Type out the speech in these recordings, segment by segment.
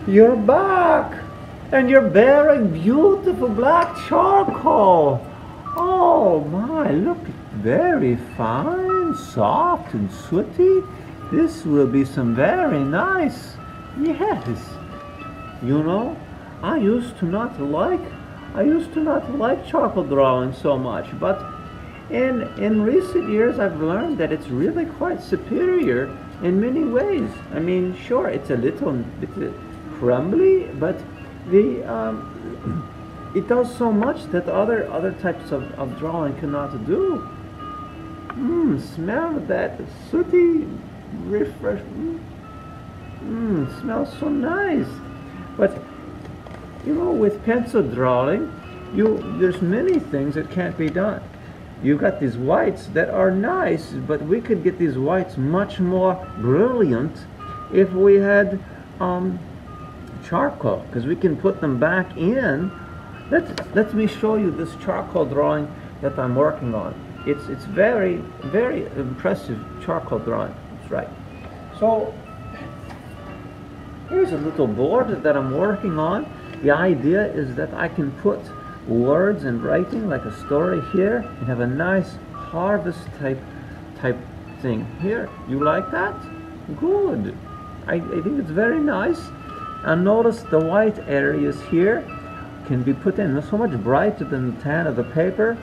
You're back! And you're bearing beautiful black charcoal! Oh my, look, very fine, soft and sooty. This will be some very nice. Yes. You know, I used to not like charcoal drawing so much, but in recent years I've learned that it's really quite superior in many ways. I mean, sure, it's a little bit crumbly, but the it does so much that other types of drawing cannot do. Smell that sooty refresh. Smells so nice. But you know, with pencil drawing, there's many things that can't be done. You've got these whites that are nice, but we could get these whites much more brilliant if we had charcoal, because we can put them back in. Let me show you this charcoal drawing that I'm working on. It's very impressive charcoal drawing. That's right. So here's a little board that I'm working on. The idea is that I can put words and writing like a story here and have a nice harvest type thing here. You like that? Good. I think it's very nice. And notice the white areas here can be put in so much brighter than the tan of the paper.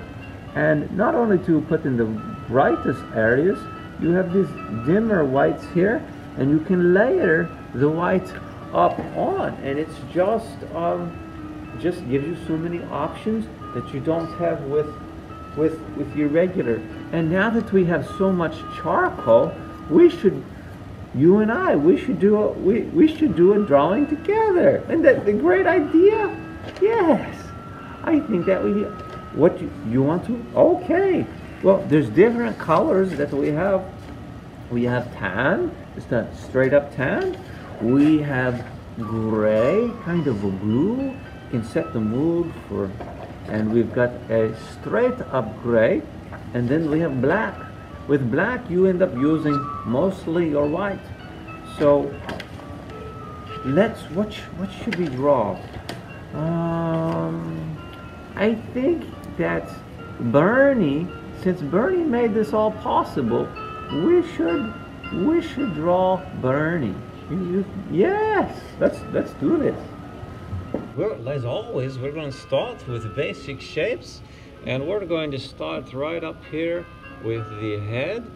And not only to put in the brightest areas, you have these dimmer whites here, and you can layer the white up on, and it's just gives you so many options that you don't have with your regular. And now that we have so much charcoal, you and I, we should do a drawing together. Isn't that a great idea? Yes, I think that we. What you want to? Okay. Well, there's different colors that we have. We have tan. It's not straight up tan. We have gray, kind of a blue. You can set the mood for, and we've got a straight up gray, and then we have black. With black, you end up using mostly your white. So what should we draw? I think that Bernie, since Bernie made this all possible, we should draw Bernie. Yes, let's do this. Well, as always, we're going to start with basic shapes, and we're going to start right up here with the head.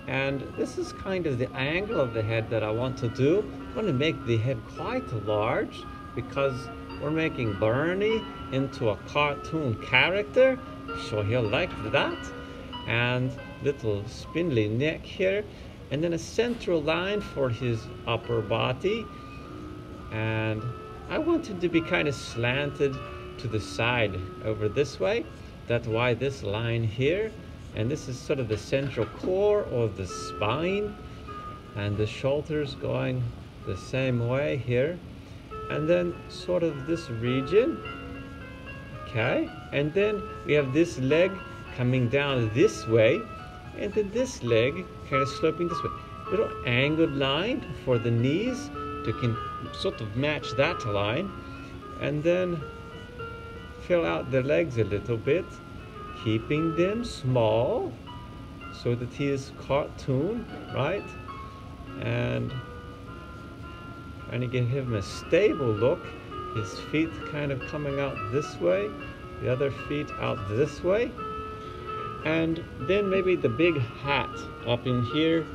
And this is kind of the angle of the head that I want to do. I'm going to make the head quite large because we're making Bernie into a cartoon character, so he'll like that. And little spindly neck here, and then a central line for his upper body. And I want it to be kind of slanted to the side over this way. That's why this line here. And this is sort of the central core of the spine. And the shoulders going the same way here. And then sort of this region. Okay. And then we have this leg coming down this way. And then this leg kind of sloping this way. Little angled line for the knees to sort of match that line. And then fill out the legs a little bit, keeping them small so that he is cartoon, right? And trying to give him a stable look. His feet kind of coming out this way, the other feet out this way. And then maybe the big hat up in here,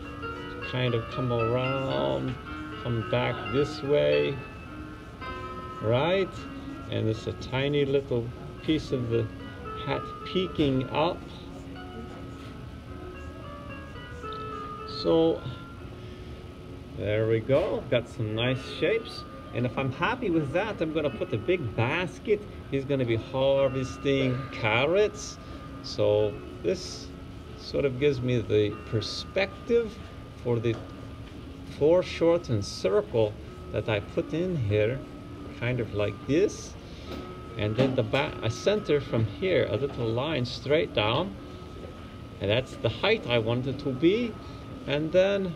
kind of come around, come back this way, right? And it's a tiny little piece of the hat peeking up. So there we go, got some nice shapes. And if I'm happy with that, I'm going to put a big basket. He's going to be harvesting carrots. So this sort of gives me the perspective for the foreshortened circle that I put in here, kind of like this. And then a center from here, a little line straight down. And that's the height I want it to be. And then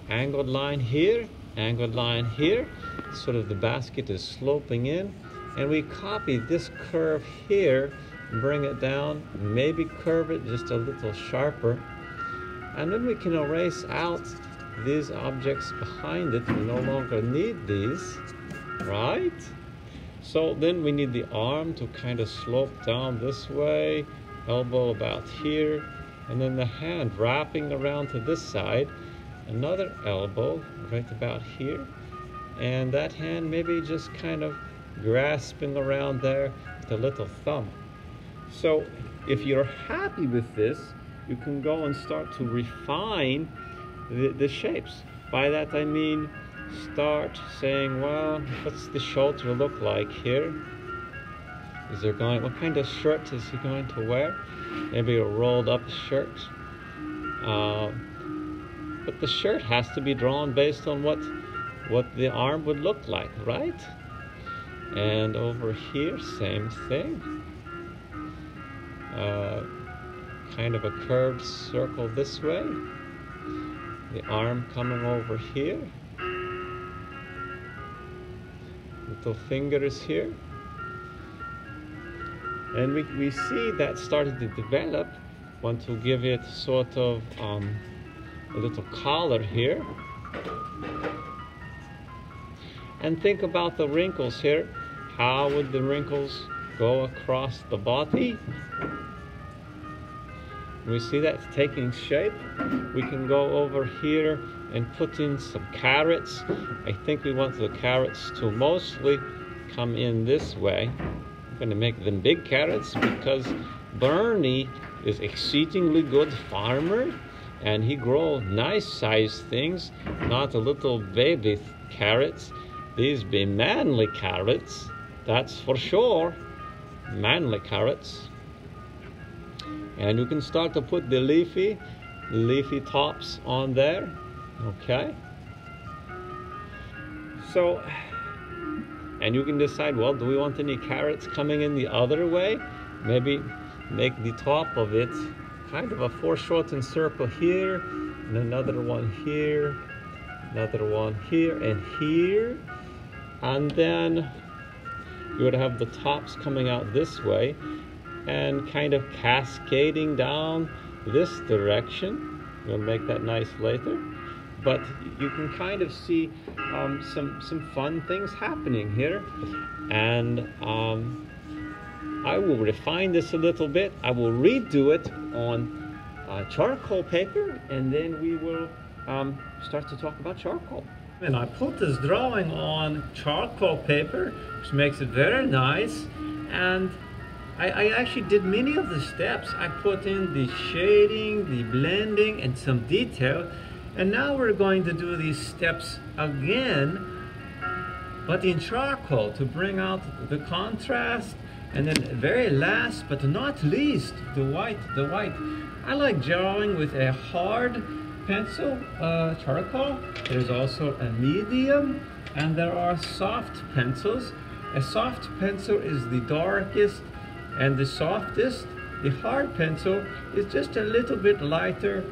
angled line here angled line here. Sort of the basket is sloping in, and we copy this curve here, bring it down, maybe curve it just a little sharper, and then we can erase out these objects behind it. We no longer need these, right? So then we need the arm to kind of slope down this way, elbow about here, and then the hand wrapping around to this side, another elbow right about here, and that hand maybe just kind of grasping around there with a little thumb. So if you're happy with this, you can go and start to refine the shapes. By that I mean start saying, well, what's the shoulder look like here? What kind of shirt is he going to wear? Maybe a rolled up shirt. But the shirt has to be drawn based on what the arm would look like, right? And over here, same thing. Kind of a curved circle this way. The arm coming over here. Little fingers here. And we see that started to develop. Want to give it sort of a little collar here. And think about the wrinkles here. How would the wrinkles go across the body? We see that taking shape. We can go over here and put in some carrots. I think we want the carrots to mostly come in this way. I'm going to make them big carrots because Bernie is exceedingly good farmer, and he grows nice sized things, not a little baby carrots. These be manly carrots, that's for sure. Manly carrots. And you can start to put the leafy tops on there. Okay. So, and you can decide, well, do we want any carrots coming in the other way? Maybe make the top of it kind of a foreshortened circle here, and another one here, another one here, and here. And then you would have the tops coming out this way and kind of cascading down this direction. We'll make that nice later. But you can kind of see some fun things happening here. And I will refine this a little bit. I will redo it on charcoal paper, and then we will start to talk about charcoal. And I put this drawing on charcoal paper, which makes it very nice. And I actually did many of the steps. I put in the shading, the blending, and some detail. And now we're going to do these steps again, but in charcoal to bring out the contrast. And then very last but not least, the white. I like drawing with a hard pencil, charcoal. There's also a medium, and there are soft pencils. A soft pencil is the darkest and the softest. The hard pencil is just a little bit lighter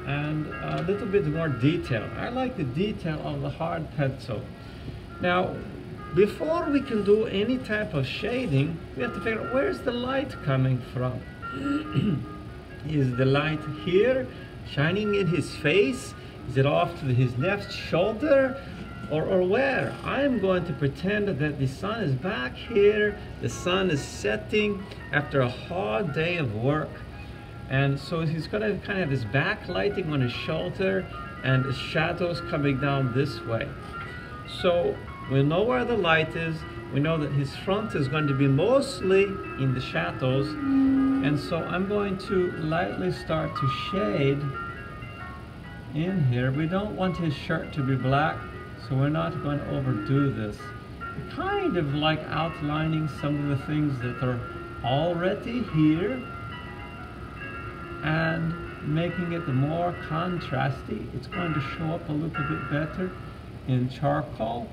and a little bit more detail. I like the detail of the hard pencil. Now, before we can do any type of shading, we have to figure out where's the light coming from. Is the light here, shining in his face? Is it off to his left shoulder? Or where? I'm going to pretend that the sun is back here. The sun is setting after a hard day of work. And so he's going to kind of have his backlighting on his shoulder and his shadows coming down this way. So we know where the light is. We know that his front is going to be mostly in the shadows. And so I'm going to lightly start to shade in here. We don't want his shirt to be black, so we're not going to overdo this. We're kind of like outlining some of the things that are already here and making it more contrasty. It's going to show up a little bit better in charcoal.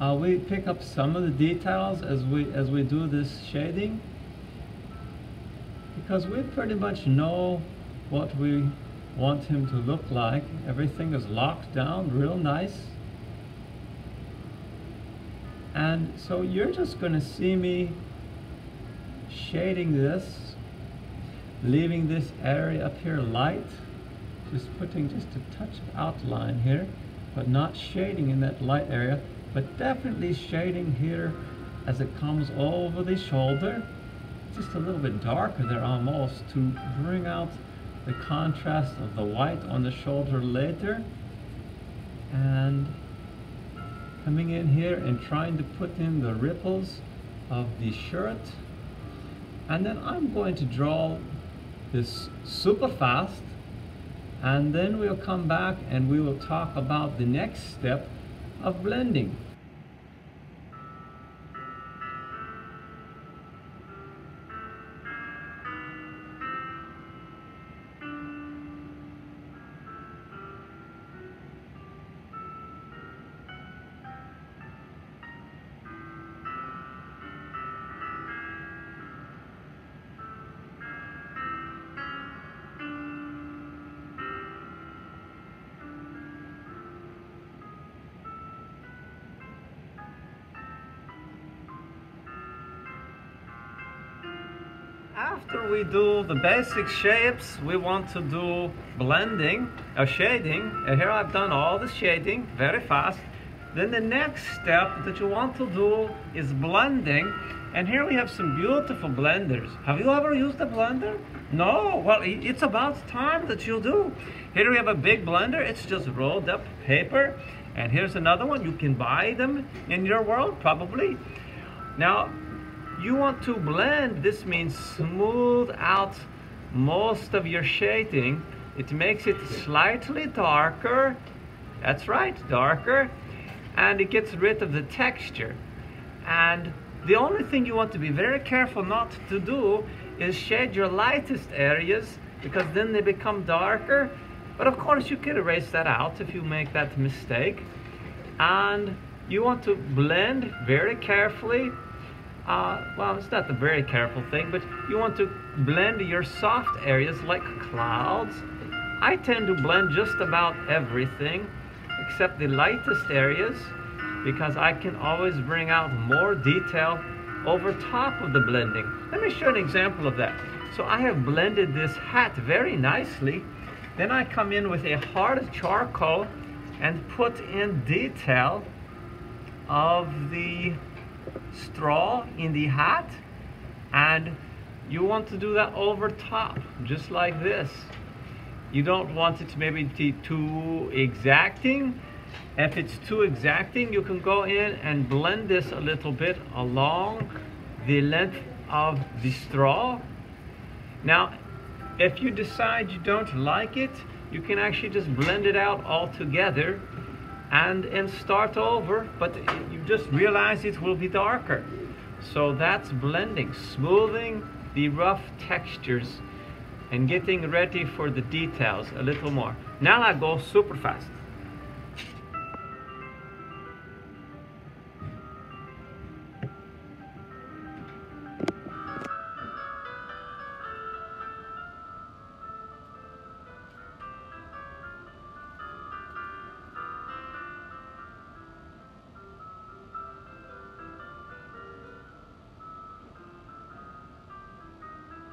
We pick up some of the details as we do this shading, because we pretty much know what we want him to look like. Everything is locked down real nice. And so you're just going to see me shading this, leaving this area up here light, just putting just a touch of outline here, but not shading in that light area, but definitely shading here as it comes over the shoulder, just a little bit darker there almost, to bring out the contrast of the white on the shoulder later. And coming in here and trying to put in the ripples of the shirt. And then I'm going to draw this super fast, and then we'll come back and we will talk about the next step of blending. After we do the basic shapes, we want to do blending, or shading. Here I've done all the shading very fast. Then the next step that you want to do is blending. And here we have some beautiful blenders. Have you ever used a blender? No? Well, it's about time that you do. Here we have a big blender. It's just rolled up paper. And here's another one. You can buy them in your world, probably. Now, you want to blend. This means smooth out most of your shading. It makes it slightly darker. That's right, darker. And it gets rid of the texture. And the only thing you want to be very careful not to do is shade your lightest areas, because then they become darker. But of course you can erase that out if you make that mistake. And you want to blend very carefully. Well, it's not a very careful thing, but you want to blend your soft areas like clouds. I tend to blend just about everything except the lightest areas, because I can always bring out more detail over top of the blending. Let me show an example of that. So I have blended this hat very nicely. Then I come in with a hard charcoal and put in detail of the straw in the hat, and you want to do that over top, just like this. You don't want it to maybe be too exacting. If it's too exacting, you can go in and blend this a little bit along the length of the straw. Now, if you decide you don't like it, you can actually just blend it out altogether and start over, but you just realize it will be darker. So that's blending, smoothing the rough textures and getting ready for the details a little more. Now I go super fast.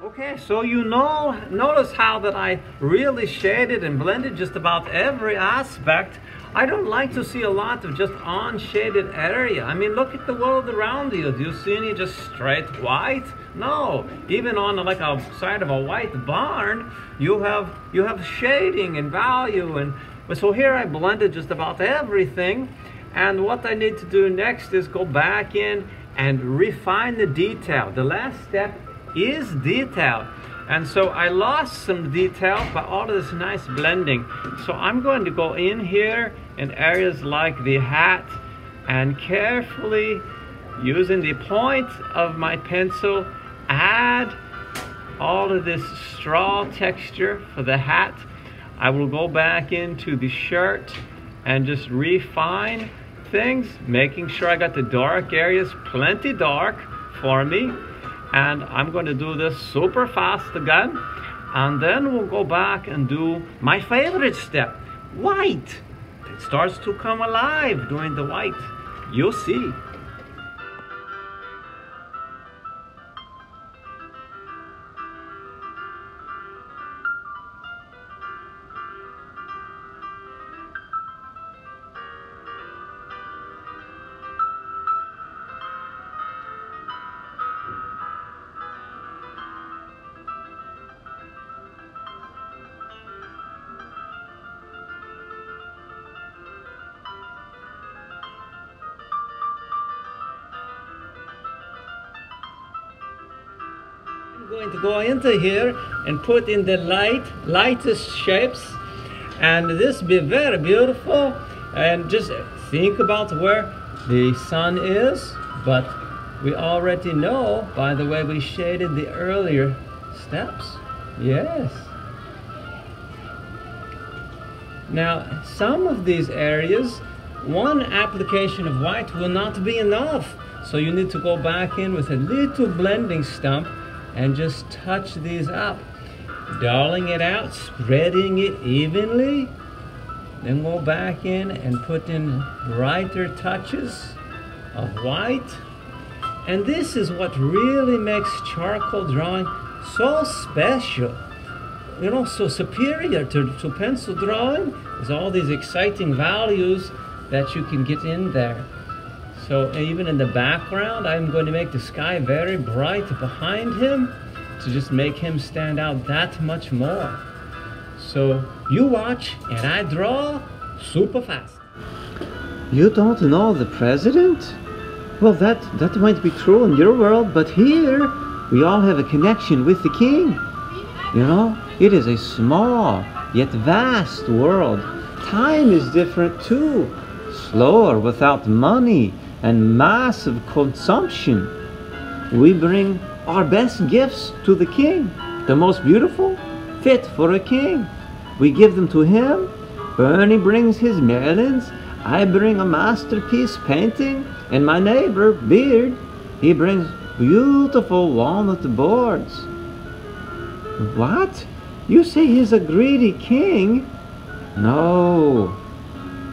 Okay, so you notice how that I really shaded and blended just about every aspect. I don't like to see a lot of just unshaded area. I mean, look at the world around you. Do you see any just straight white? No. Even on like a side of a white barn, you have shading and value. And so here I blended just about everything. And what I need to do next is go back in and refine the detail. The last step is detail. And so I lost some detail by all of this nice blending. So I'm going to go in here in areas like the hat and carefully, using the point of my pencil, add all of this straw texture for the hat. I will go back into the shirt and just refine things, making sure I got the dark areas plenty dark for me. And I'm going to do this super fast again. And then we'll go back and do my favorite step, white. It starts to come alive during the white. You'll see. I'm going to go into here and put in the lightest shapes, and this be very beautiful. And just think about where the sun is, but we already know by the way we shaded the earlier steps. Yes. Now some of these areas, one application of white will not be enough, so you need to go back in with a little blending stump and just touch these up, doling it out, spreading it evenly. Then go back in and put in brighter touches of white. And this is what really makes charcoal drawing so special, you know, so superior to pencil drawing. There's all these exciting values that you can get in there. So even in the background, I'm going to make the sky very bright behind him to just make him stand out that much more. So you watch and I draw super fast. You don't know the president? Well, that might be true in your world, but here we all have a connection with the king. You know, it is a small yet vast world. Time is different too. Slower without money and massive consumption. We bring our best gifts to the king, the most beautiful, fit for a king. We give them to him. Bernie brings his melons. I bring a masterpiece painting, and my neighbor, Beard, he brings beautiful walnut boards. What? You say he's a greedy king? No.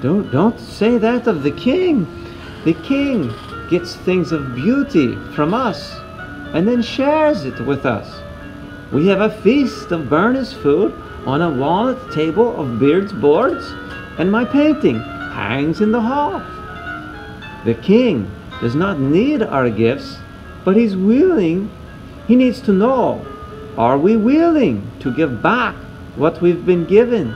Don't say that of the king. The king gets things of beauty from us and then shares it with us. We have a feast of Bernie's food on a walnut table of Beard's boards, and my painting hangs in the hall. The king does not need our gifts, but he's willing. He needs to know, are we willing to give back what we've been given?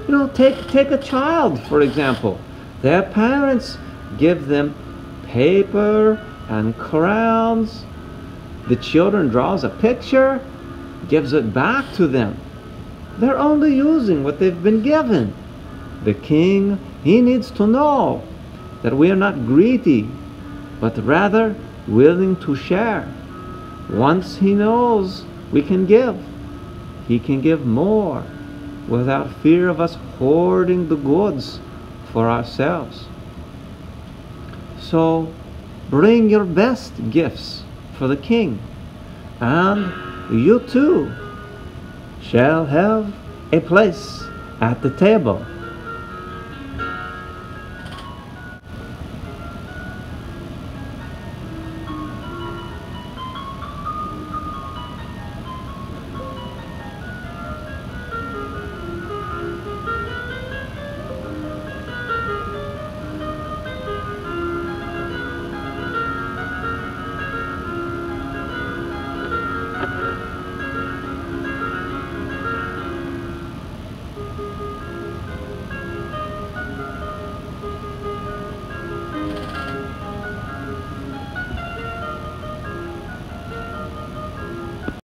You know, take a child, for example. Their parents give them paper and crayons. The children draws a picture, gives it back to them. They're only using what they've been given. The king, he needs to know that we are not greedy, but rather willing to share. Once he knows we can give, he can give more without fear of us hoarding the goods for ourselves. So bring your best gifts for the king, and you too shall have a place at the table.